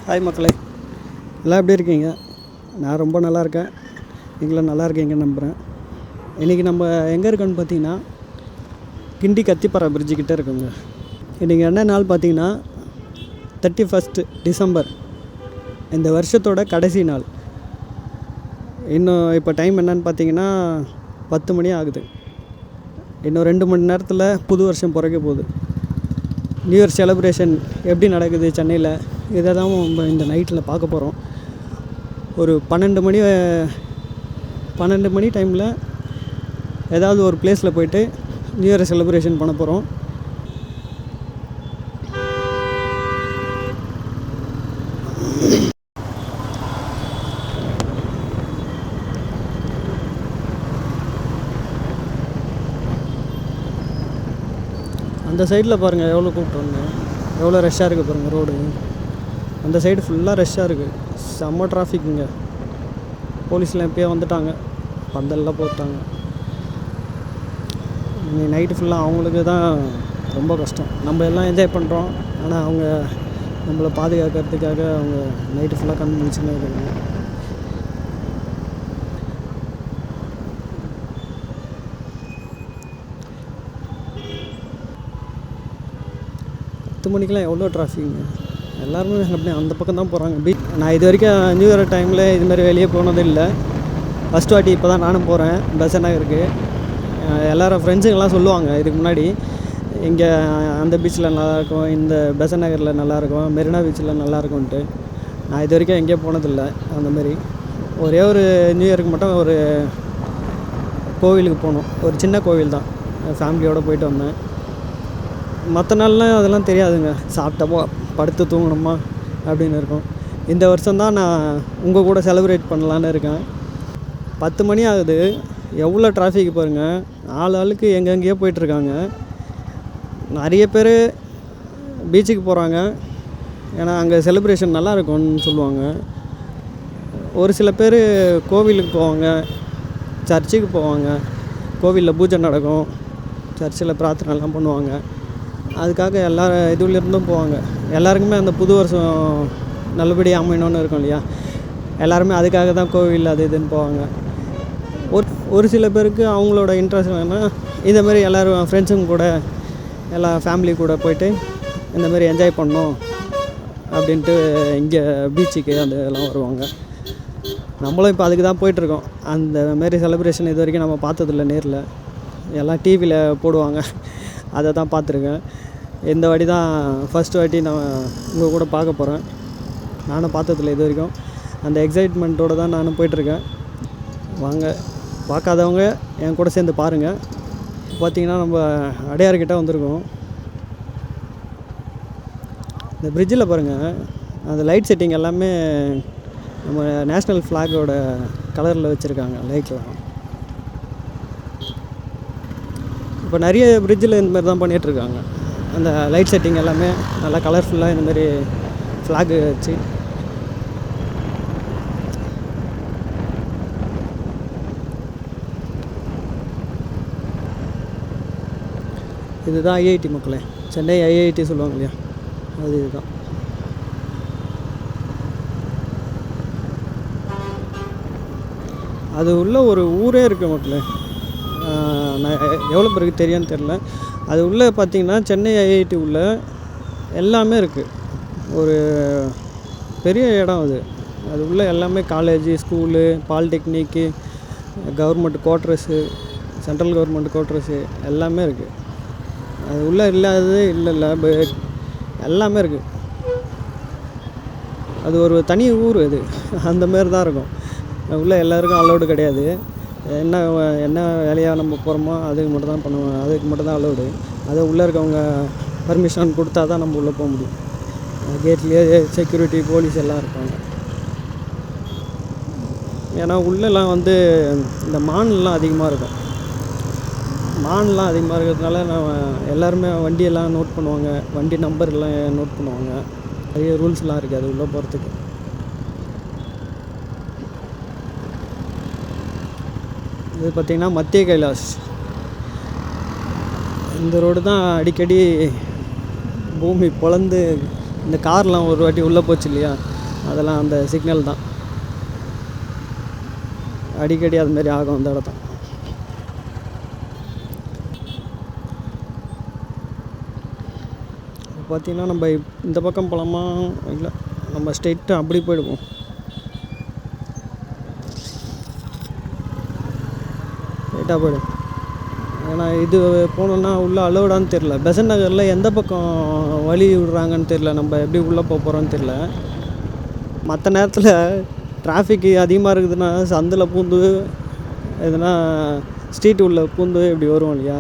Hi மக்களே, எல்லாம் எப்படி இருக்கீங்க? நான் ரொம்ப நல்லா இருக்கேன். நீங்களும் நல்லா இருக்கீங்கன்னு நம்புகிறேன். இன்றைக்கி நம்ம எங்கே இருக்கோன்னு பார்த்தீங்கன்னா, கிண்டி கத்திப்பாறை பிரிட்ஜுக்கிட்ட இருக்குங்க. இன்றைக்கி என்ன நாள் பார்த்தீங்கன்னா 31 டிசம்பர், இந்த வருஷத்தோட கடைசி நாள். இன்னும் இப்போ டைம் என்னன்னு பார்த்தீங்கன்னா 10 மணி ஆகுது. இன்னும் 2 மணி நேரத்தில் புது வருஷம் பிறக்க போகுது. நியூ இயர் செலிப்ரேஷன் எப்படி நடக்குது சென்னையில், இதை தான் நம்ம இந்த நைட்டில் பார்க்க போகிறோம். ஒரு 12 மணி டைமில் ஏதாவது ஒரு பிளேஸில் போயிட்டு நியூ இயர் செலிப்ரேஷன் பண்ண போகிறோம். அந்த சைடில் பாருங்கள் எவ்வளோ கூப்பிட்றாங்க, எவ்வளோ ரஷ்ஷாக இருக்குது பாருங்கள் ரோடு. அந்த சைடு ஃபுல்லாக ரஷ்ஷாக இருக்குது, செம்ம டிராஃபிக்குங்க. போலீஸ்லாம் எப்போயே வந்துட்டாங்க, பந்தல்லாம் போட்டாங்க. இன்னைக்கு நைட்டு ஃபுல்லாக அவங்களுக்கு தான் ரொம்ப கஷ்டம். நம்ம எல்லாம் என்ஜாய் பண்ணுறோம், ஆனால் அவங்க நம்மளை பாதுகாக்கிறதுக்காக அவங்க நைட்டு ஃபுல்லாக கண் முழிச்சுன்னு இருக்காங்க. பத்து மணிக்கெலாம் எவ்வளோ டிராஃபிக்குங்க. எல்லாருமே அப்படியே அந்த பக்கம் தான் போகிறாங்க. நான் இது வரைக்கும் நியூ இயர் டைமில் இதுமாதிரி வெளியே போனது இல்லை. ஃபஸ்ட் வாட்டி இப்போ தான் நானும் போகிறேன் பெசன்ட் நகருக்கு. எல்லோரும் ஃப்ரெண்ட்ஸுங்கெல்லாம் சொல்லுவாங்க இதுக்கு முன்னாடி, இங்கே அந்த பீச்சில் நல்லாயிருக்கும், இந்த பெசன்ட் நகரில் நல்லாயிருக்கும், மெரினா பீச்சில் நல்லாயிருக்கும்ன்ட்டு. நான் இது வரைக்கும் எங்கேயும் போனதில்லை. அந்தமாரி ஒரே ஒரு நியூ இயருக்கு மட்டும் ஒரு கோவிலுக்கு போனோம். ஒரு சின்ன கோவில் தான், ஃபேமிலியோடு போயிட்டு வந்தேன். மற்ற நாள்லாம் அதெல்லாம் தெரியாதுங்க. சாப்பிட்டப்போ படுத்து தூங்கணுமா அப்படின்னு இருக்கும். இந்த வருஷம்தான் நான் உங்கள் கூட செலிப்ரேட் பண்ணலான்னு இருக்கேன். 10 மணி ஆகுது, எவ்வளோ டிராஃபிக் பாருங்கள். ஆளுக்கு எங்கெங்கேயோ போயிட்டுருக்காங்க. நிறைய பேர் பீச்சுக்கு போகிறாங்க, ஏன்னா அங்கே செலிப்ரேஷன் நல்லா இருக்கும்னு சொல்லுவாங்க. ஒரு சில பேர் கோவிலுக்கு போவாங்க, சர்ச்சுக்கு போவாங்க. கோவிலில் பூஜை நடக்கும், சர்ச்சில் பிரார்த்தனைலாம் பண்ணுவாங்க. அதுக்காக எல்லா இதுலேருந்தும் போவாங்க. எல்லாருக்குமே அந்த புது வருஷம் நல்லபடியாக அமையணும்னு இருக்கும் இல்லையா, எல்லாருமே அதுக்காக தான் கோவில் அது இதுன்னு போவாங்க. ஒரு சில பேருக்கு அவங்களோட இன்ட்ரெஸ்ட் என்னென்னா, இந்தமாரி எல்லோரும் ஃப்ரெண்ட்ஸுங்க கூட எல்லா ஃபேமிலி கூட போயிட்டு இந்தமாரி என்ஜாய் பண்ணோம் அப்படின்ட்டு இங்கே பீச்சுக்கு அந்த இதெல்லாம் வருவாங்க. நம்மளும் இப்போ அதுக்கு தான் போயிட்டுருக்கோம். அந்தமாரி செலிப்ரேஷன் இது வரைக்கும் நம்ம பார்த்ததில்ல நேரில், எல்லாம் டிவியில் போடுவாங்க, அதை தான் பார்த்துருக்கேன். இந்த வாட்டி தான் ஃபஸ்ட்டு வாட்டி நான் உங்கள் கூட பார்க்க போகிறேன். நானும் பார்த்ததில்ல இது வரைக்கும். அந்த எக்ஸைட்மெண்ட்டோடு தான் நானும் போயிட்டுருக்கேன். வாங்க, பார்க்காதவங்க என் கூட சேர்ந்து பாருங்கள். பார்த்திங்கன்னா நம்ம அடையார்கிட்ட வந்திருக்கோம். இந்த பிரிட்ஜில் பாருங்கள், அந்த லைட் செட்டிங் எல்லாமே நம்ம நேஷ்னல் ஃப்ளாகோட கலரில் வச்சுருக்காங்க லைட்லாம். இப்போ நிறைய பிரிட்ஜில் இந்தமாரி தான் பண்ணிகிட்ருக்காங்க. அந்த லைட் செட்டிங் எல்லாமே நல்லா கலர்ஃபுல்லாக இந்தமாரி ஃப்ளாகு வச்சு. இதுதான் ஐஐடி மக்களே, சென்னை ஐஐடி சொல்லுவாங்க இல்லையா, அது இதுதான். அது உள்ள ஒரு ஊரே இருக்குது மக்களே. நான் எவ்வளோ பேருக்கு தெரியும்னு தெரில. அது உள்ளே பார்த்திங்கன்னா சென்னை ஐஐடி உள்ள எல்லாமே இருக்குது. ஒரு பெரிய இடம் அது. அது உள்ளே எல்லாமே college, school, polytechnic, government quarters, central government quarters எல்லாமே இருக்குது. அது உள்ளே இல்லாதது இல்லை, எல்லாமே இருக்குது. அது ஒரு தனி ஊர் அது, அந்தமாரி தான் இருக்கும். உள்ளே எல்லாருக்கும் அலோடு கிடையாது. என்ன வேலையாக நம்ம போகிறோமோ அதுக்கு மட்டும் தான் பண்ணுவோம், அதுக்கு மட்டும் தான் அலோடு. அதை உள்ளே இருக்கவங்க பர்மிஷன் கொடுத்தா தான் நம்ம உள்ளே போக முடியும். கேட்லேயே செக்யூரிட்டி, போலீஸ் எல்லாம் இருப்பாங்க. ஏன்னா உள்ளெல்லாம் வந்து இந்த மான்லாம் அதிகமாக இருக்கும். மான்லாம் அதிகமாக இருக்கிறதுனால எல்லாருமே வண்டியெல்லாம் நோட் பண்ணுவாங்க, வண்டி நம்பர் எல்லாம் நோட் பண்ணுவாங்க. நிறைய ரூல்ஸ்லாம் இருக்குது அது உள்ளே போகிறதுக்கு. இது பார்த்திங்கன்னா மத்திய கைலாஷ். இந்த ரோடு தான் அடிக்கடி பூமி பொளந்து இந்த கார்லாம் ஒரு வாட்டி உள்ளே போச்சு இல்லையா, அதெல்லாம் அந்த சிக்னல் தான். அடிக்கடி அதுமாரி ஆகும் அந்த இடத்த. பார்த்திங்கன்னா நம்ம இந்த பக்கம் போகலாமா, இல்லை நம்ம ஸ்ட்ரெயிட்டாக அப்படி போயிடுவோம். ஸ்ட்ரெயிட்டாக போயிடும். ஏன்னா இது போனோன்னா உள்ளே அலோடான்னு தெரில. பெசன்ட் நகரில் எந்த பக்கம் வழி விடுறாங்கன்னு தெரில. நம்ம எப்படி உள்ளே போக போகிறோன்னு தெரில. மற்ற நேரத்தில் டிராஃபிக்கு அதிகமாக இருக்குதுன்னா சந்தில் பூந்து எதுனா ஸ்ட்ரீட் உள்ள பூந்து இப்படி வருவோம் இல்லையா,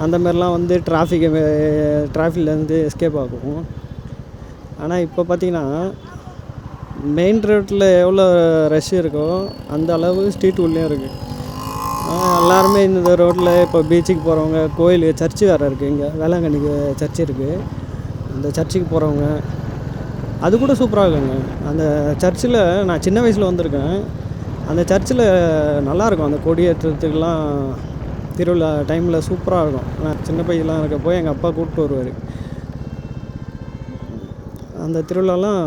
அந்த மாதிரிலாம் வந்து டிராஃபிக்லேருந்து எஸ்கேப் ஆகும். ஆனால் இப்போ பார்த்திங்கன்னா மெயின் ரோட்டில் எவ்வளோ ரஷ் இருக்கோ அந்த அளவு ஸ்ட்ரீட் உள்ளேயும் இருக்குது. எல்லாருமே இந்த ரோட்டில் இப்போ பீச்சுக்கு போகிறவங்க, கோயில் சர்ச்சு வேறு இருக்குது, இங்கே வேளாங்கண்ணிக்கு சர்ச்சு இருக்குது, அந்த சர்ச்சுக்கு போகிறவங்க அது கூட சூப்பராக இருக்குங்க. அந்த சர்ச்சில் நான் சின்ன வயசில் வந்திருக்கேன். அந்த சர்ச்சில் நல்லாயிருக்கும். அந்த கொடியேற்றத்துக்கெலாம் திருவிழா டைமில் சூப்பராக இருக்கும். நான் சின்ன பையெல்லாம் இருக்கப்போ எங்கள் அப்பா கூப்பிட்டு வருவார். அந்த திருவிழாலாம்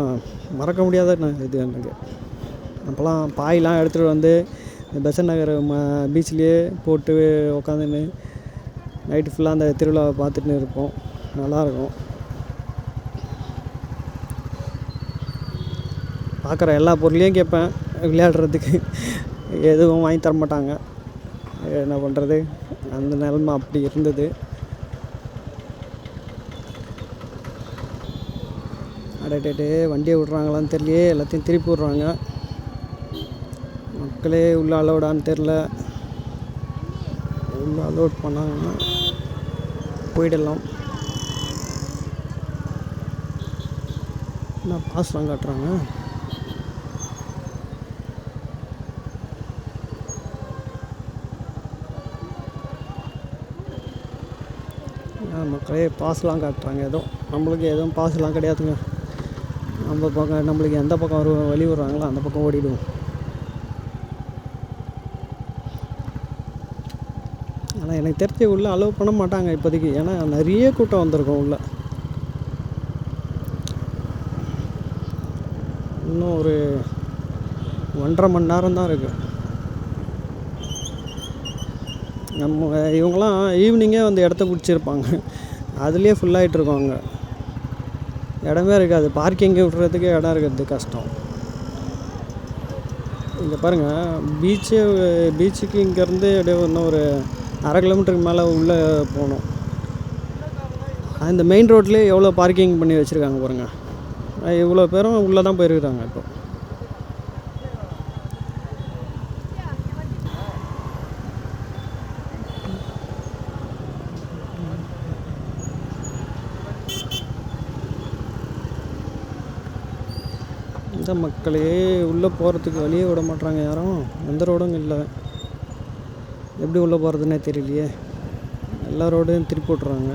மறக்க முடியாத இது எனக்கு. அப்போலாம் பாயெலாம் எடுத்துகிட்டு வந்து இந்த பெசன்ட் நகர் பீச்லேயே போட்டு உக்காந்துன்னு நைட்டு ஃபுல்லாக அந்த திருவிழாவை பார்த்துட்டு இருப்போம். நல்லாயிருக்கும். பார்க்குற எல்லா பொருளையும் கேட்பேன் விளையாடுறதுக்கு. எதுவும் வாங்கி தர மாட்டாங்க. என்ன பண்ணுறது, அந்த நிலமை அப்படி இருந்தது. அடடே வண்டியை விட்றாங்களான்னு தெரியலையே, எல்லாத்தையும் திருப்பி விட்றாங்க. மக்களே உள்ளே அலோடான்னு தெரில. உள்ளே அலோட் பண்ணாங்கன்னா போயிடலாம். என்ன பாஸ்லாம் காட்டுறாங்க. மக்களே பாஸ்லாம் காட்டுறாங்க. நம்மளுக்கு எதுவும் பாஸ்லாம் கிடையாதுங்க. நம்ம பக்கம் நம்மளுக்கு எந்த பக்கம் வழி விடுறாங்களோ அந்த பக்கம் ஓடிடுவோம். ஆனால் எனக்கு தெரிஞ்சு உள்ளே அலோவ் பண்ண மாட்டாங்க இப்போதைக்கு. ஏன்னா நிறைய கூட்டம் வந்திருக்கும் உள்ளே. இன்னும் ஒரு 1.5 மணி நேரம் தான் இருக்குது. இவங்களாம் ஈவினிங்கே வந்து இடத்த பிடிச்சிருப்பாங்க. அதுலேயே ஃபுல்லாகிட்ருக்கோங்க. இடமே இருக்காது. பார்க்கிங்கை விட்றதுக்கு இடம் இருக்கிறது கஷ்டம். இங்கே பாருங்கள், பீச்சுக்கு இங்கேருந்து அப்படியே இன்னும் ஒரு 1/2 கிலோமீட்டருக்கு மேலே உள்ளே போகணும். அந்த மெயின் ரோட்லேயே எவ்வளோ பார்க்கிங் பண்ணி வச்சுருக்காங்க பாருங்கள். இவ்வளோ பேரும் உள்ளே தான் போயிருக்கிறாங்க இப்போ. இந்த மக்களே உள்ளே போகிறதுக்கு வழியே விட மாட்றாங்க யாரும். எந்த ரோடும் இல்லை. எப்படி உள்ளே போகிறதுனே தெரியலையே. எல்லா ரோடையும் திருப்பி விட்றாங்க.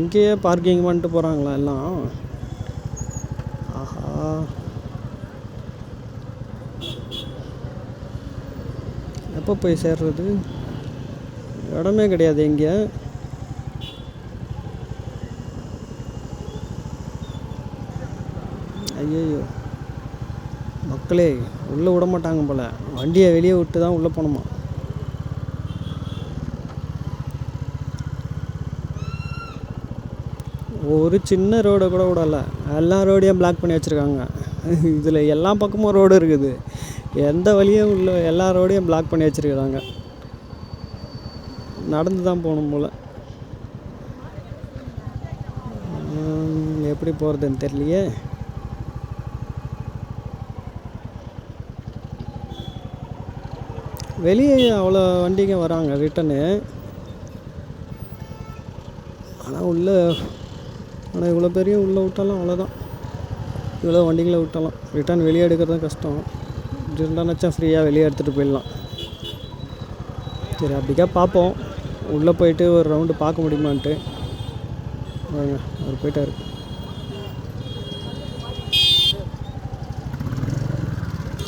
இங்கேயே பார்க்கிங் பண்ணிட்டு போகிறாங்களா எல்லாம். ஆஹா, எப்போ போய் சேர்றது? இடமே கிடையாது இங்கே. ஐயோ மக்களே, உள்ளே விட மாட்டாங்க போல். வண்டியை வெளியே விட்டு தான் உள்ளே போகணுமா. ஒரு சின்ன ரோடை கூட விடலை. எல்லா ரோடையும் பிளாக் பண்ணி வச்சுருக்காங்க. இதில் எல்லா பக்கமும் ரோடு இருக்குது. எந்த வழியும் உள்ள எல்லா ரோடையும் பிளாக் பண்ணி வச்சுருக்குறாங்க. நடந்து தான் போகணும் போல். எப்படி போகிறதுன்னு தெரியலையே. வெளியே அவ்வளோ வண்டிங்க வராங்க ரிட்டனு. ஆனால் இவ்வளோ பெரிய உள்ளே விட்டாலும் அவ்வளோதான். இவ்வளோ வண்டிகளை விட்டாலும் ரிட்டன் வெளியே எடுக்கிறது தான் கஷ்டம். இருந்தாச்சா ஃப்ரீயாக வெளியே எடுத்துகிட்டு போயிடலாம். சரி, அப்படிக்கா பார்ப்போம். உள்ளே போயிட்டு ஒரு ரவுண்டு பார்க்க முடியுமான்ட்டு. வாங்க, அவர் போயிட்டார்.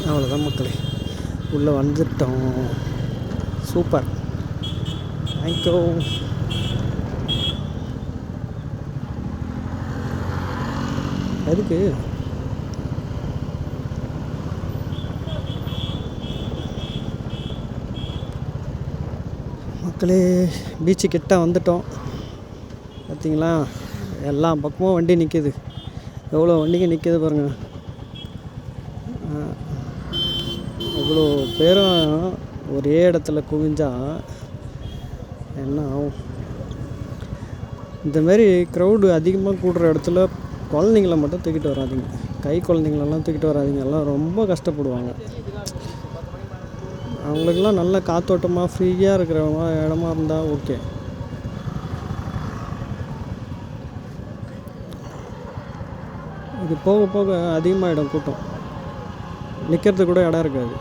அவ்வளோதான் மக்களே. உள்ளே வந்துட்டோம். Super, thank you. எதுக்கு மக்களே, பீச்சு கிட்ட வந்துட்டோம். பார்த்தீங்களா, எல்லா பக்கமும் வண்டி நிற்கிது. எவ்வளோ வண்டிங்க நிற்கிது பாருங்கள். இவ்வளோ பேரும் ஒரே இடத்துல குவிஞ்சா என்ன ஆகும்? இந்தமாரி க்ரௌடு அதிகமாக கூடுற இடத்துல குழந்தைங்கள மட்டும் தூக்கிட்டு வராதிங்க. கை குழந்தைங்களெல்லாம் தூக்கிட்டு வராதிங்க. எல்லாம் ரொம்ப கஷ்டப்படுவாங்க. அவங்களுக்கெல்லாம் நல்ல காத்தோட்டமாக ஃப்ரீயாக இருக்கிற இடமா இருந்தால் ஓகே. இது போக போக அதிகமாகிடும் கூட்டம். நிற்கிறது கூட இடம் இருக்காது.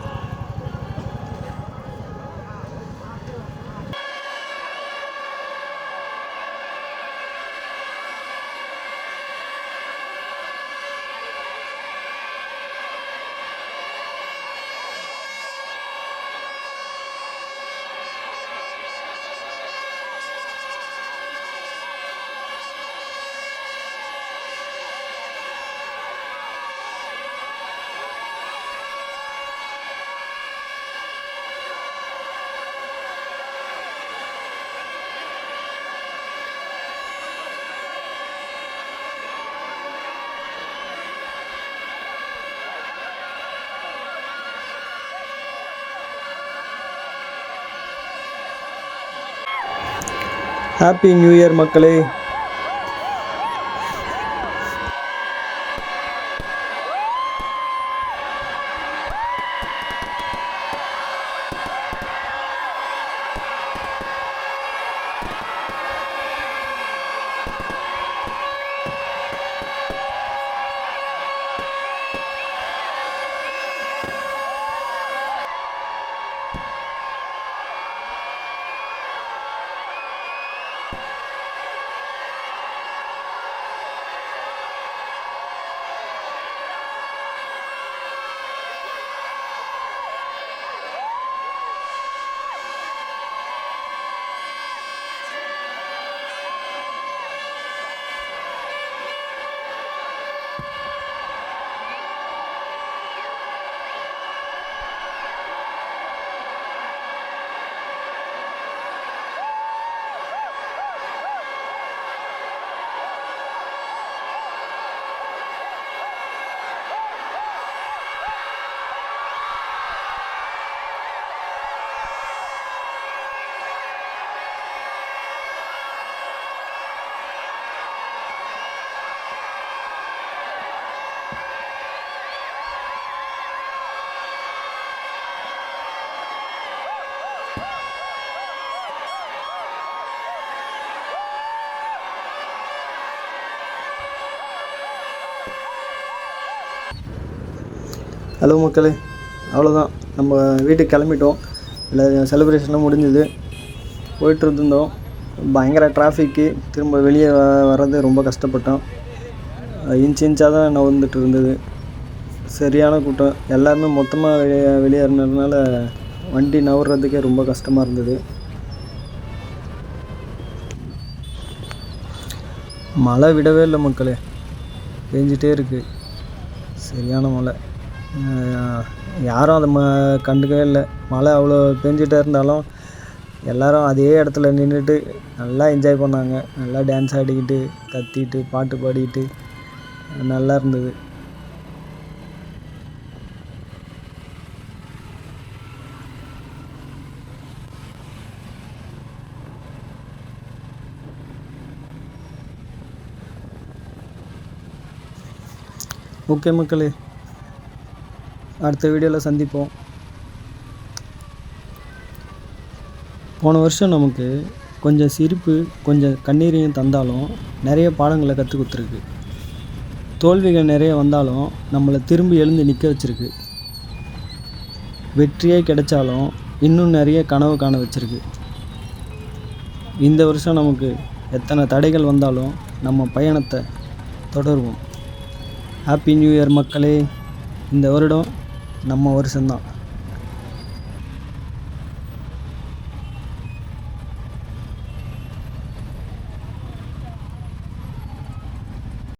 ஹாப்பி நியூ இயர் மக்களே. ஹலோ மக்களே, அவ்வளோதான், நம்ம வீட்டுக்கு கிளம்பிட்டோம். இல்லை செலிப்ரேஷன்லாம் முடிஞ்சுது. போய்ட்டு இருந்தோம். பயங்கர டிராஃபிக்கு. திரும்ப வெளியே வர்றது ரொம்ப கஷ்டப்பட்டோம். இன்ச்சாக தான் நகர்ந்துட்டு இருந்தது. சரியான கூட்டம். எல்லாருமே மொத்தமாக வெளியேறினதுனால வண்டி நகர்றதுக்கே ரொம்ப கஷ்டமாக இருந்தது. மழை விடவே இல்லை மக்களே, பெஞ்சிட்டே இருக்குது. சரியான மழை. யாரும் அதை கண்டுக்கவே இல்லை. மழை அவ்வளோ பெஞ்சிட்டே இருந்தாலும் எல்லோரும் அதே இடத்துல நின்றுட்டு நல்லா என்ஜாய் பண்ணாங்க. நல்லா டான்ஸ் ஆடிக்கிட்டு, கத்திட்டு, பாட்டு பாடிக்கிட்டு நல்லா இருந்தது. ஓகே மக்களே, அடுத்த வீடியோவில் சந்திப்போம். போன வருஷம் நமக்கு கொஞ்சம் சிரிப்பு, கொஞ்சம் கண்ணீரையும் தந்தாலும் நிறைய பாடங்களை கற்றுக் கொடுத்துருக்கு. தோல்விகள் நிறைய வந்தாலும் நம்மளை திரும்பி எழுந்து நிற்க வச்சுருக்கு. வெற்றியே கிடைச்சாலும் இன்னும் நிறைய கனவு காண வச்சுருக்கு. இந்த வருஷம் நமக்கு எத்தனை தடைகள் வந்தாலும் நம்ம பயணத்தை தொடருவோம். ஹாப்பி நியூ இயர் மக்களே. இந்த வருடம் நம்ம வருஷம்தான்.